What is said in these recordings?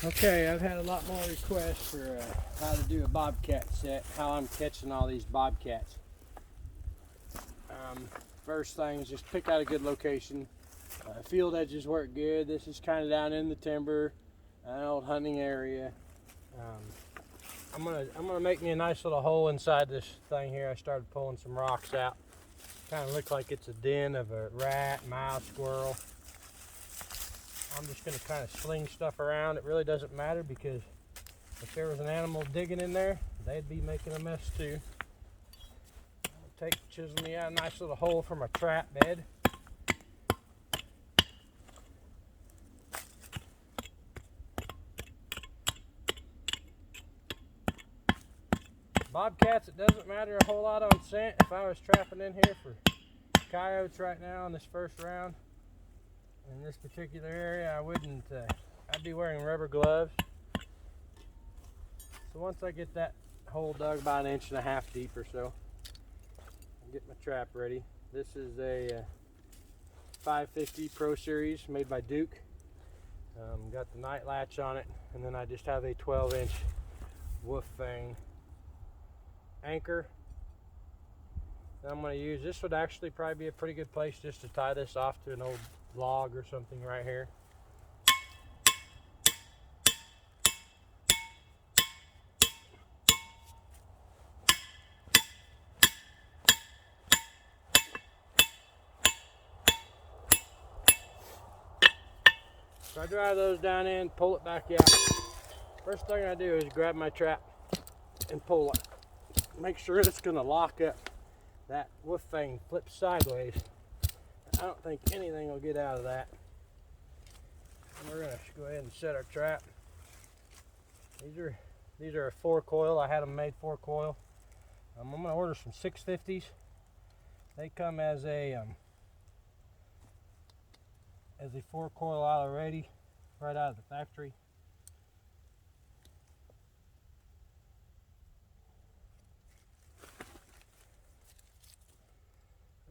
Okay, I've had a lot more requests for how to do a bobcat set, how I'm catching all these bobcats. First thing is just pick out a good location. Field edges work good. This is kind of down in the timber, an old hunting area. I'm gonna make me a nice little hole inside this thing here. I started pulling some rocks out. Kind of look like it's a den of a rat, mouse, squirrel. I'm just going to kind of sling stuff around. It really doesn't matter because if there was an animal digging in there, they'd be making a mess too. I'll chisel me out a nice little hole for my trap bed. Bobcats, it doesn't matter a whole lot on scent. If I was trapping in here for coyotes right now in this first round, in this particular area, I wouldn't, I'd be wearing rubber gloves. So once I get that hole dug about 1.5 inches deep or so, I'll get my trap ready. This is a 550 Pro Series made by Duke. Got the night latch on it, and then I just have a 12-inch wolf fang anchor that I'm going to use. This would actually probably be a pretty good place just to tie this off to an old log or something right here. So I drive those down in, pull it back out. First thing I do is grab my trap and pull it. Make sure it's going to lock up. That wolf fang flips sideways. I don't think anything will get out of that. And we're going to go ahead and set our trap. These are a 4-coil. I had them made 4-coil. I'm going to order some 650s. They come as a 4-coil already, right out of the factory.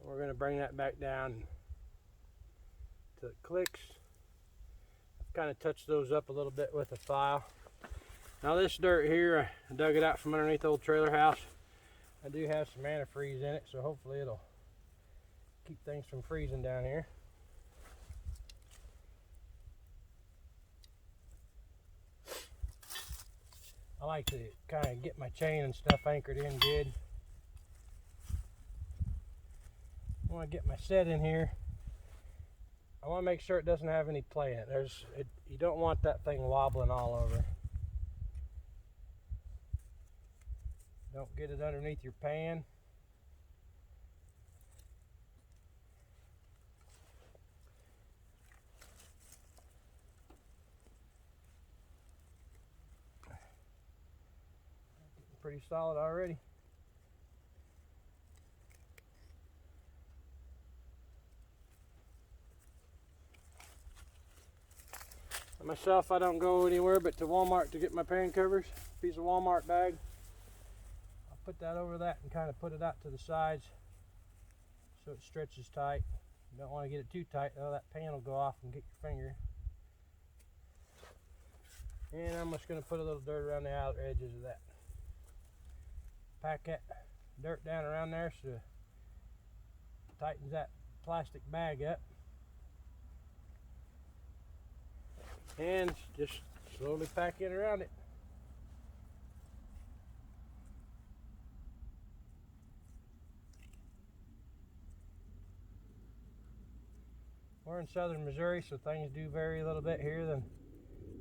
We're going to bring that back down till it clicks. I've kind of touched those up a little bit with a file. Now this dirt here, I dug it out from underneath the old trailer house. I do have some antifreeze in it, so hopefully it'll keep things from freezing down here. I like to kind of get my chain and stuff anchored in good. I want to get my set in here. I want to make sure it doesn't have any play in it. You don't want that thing wobbling all over. Don't get it underneath your pan. Pretty solid already. Myself, I don't go anywhere but to Walmart to get my pan covers. Piece of Walmart bag. I'll put that over that and kind of put it out to the sides so it stretches tight. You don't want to get it too tight, though. That pan will go off and get your finger. And I'm just going to put a little dirt around the outer edges of that. Pack that dirt down around there so it tightens that plastic bag up. And just slowly pack in around it. We're in southern Missouri, so things do vary a little bit here than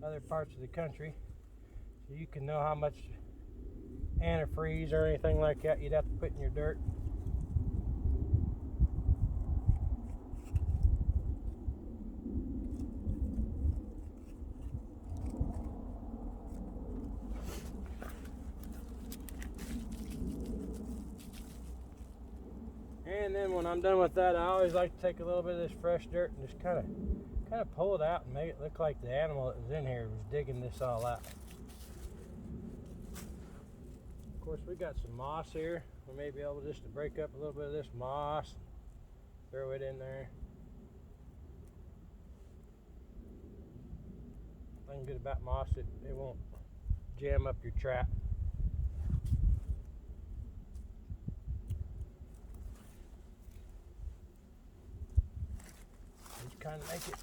other parts of the country. So you can know how much antifreeze or anything like that you'd have to put in your dirt. And then when I'm done with that, I always like to take a little bit of this fresh dirt and just kind of pull it out and make it look like the animal that was in here was digging this all out. Of course, we got some moss here. We may be able just to break up a little bit of this moss, throw it in there. thing good about moss, it won't jam up your trap. Just kind of make it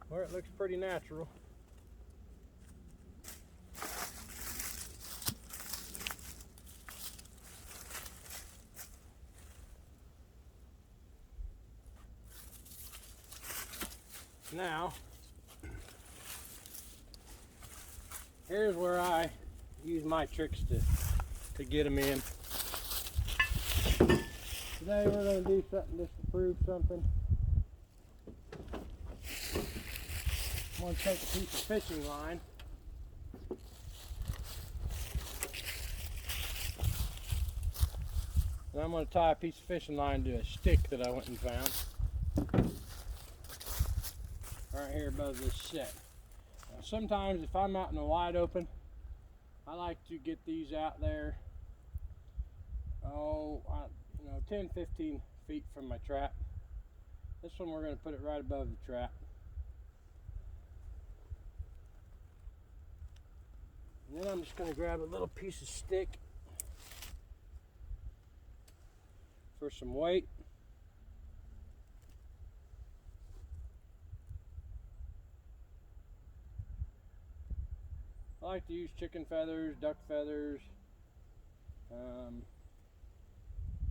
where it looks pretty natural. Now, here's where I use my tricks to get them in. Today we're going to do something just to prove something. I'm going to take a piece of fishing line. And I'm going to tie a piece of fishing line to a stick that I went and found. Right here above this set. Now, sometimes if I'm out in the wide open, I like to get these out there, 10, 15 feet from my trap. This one we're going to put it right above the trap. And then I'm just going to grab a little piece of stick for some weight. I like to use chicken feathers, duck feathers,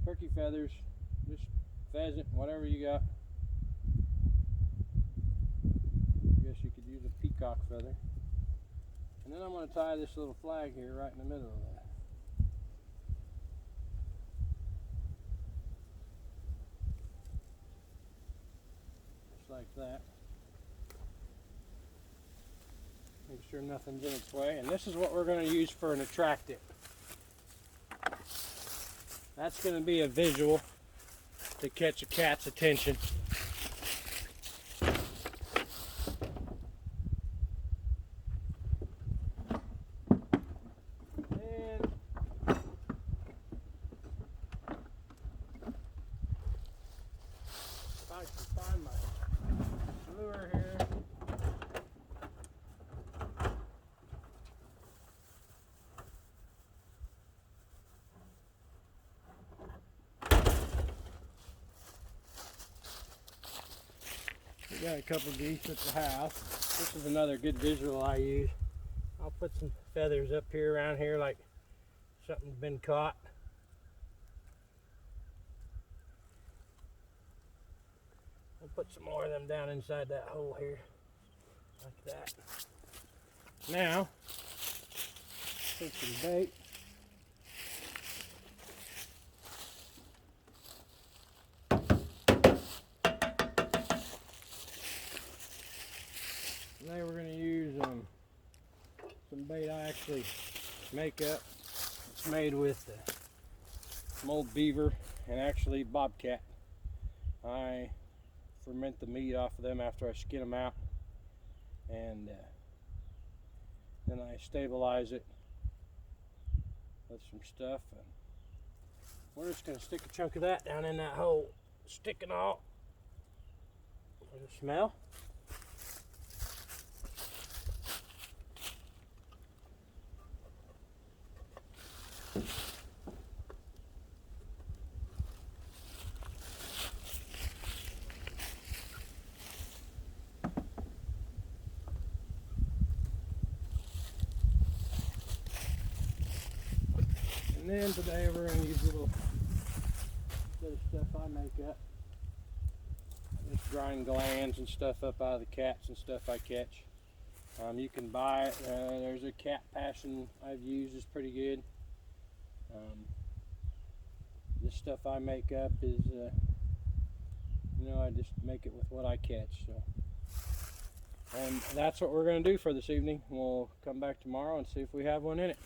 turkey feathers, just pheasant, whatever you got. I guess you could use a peacock feather. And then I'm going to tie this little flag here right in the middle of that. Just like that. Make sure nothing's in its way. And this is what we're going to use for an attractant. That's going to be a visual to catch a cat's attention. And if I can find my lure here. We got a couple geese at the house. This is another good visual I use. I'll put some feathers up here around here like something's been caught. I'll put some more of them down inside that hole here, like that. Now, take some bait. Today we're going to use some bait I actually make up. It's made with some old beaver and actually bobcat. I ferment the meat off of them after I skin them out, and then I stabilize it with some stuff. And we're just going to stick a chunk of that down in that hole, sticking all. There's a smell. And then today we're going to use a little bit of stuff I make up. Just grind glands and stuff up out of the cats and stuff I catch. You can buy it. There's a cat passion I've used, is pretty good. This stuff I make up is, I just make it with what I catch. So, and that's what we're going to do for this evening. We'll come back tomorrow and see if we have one in it.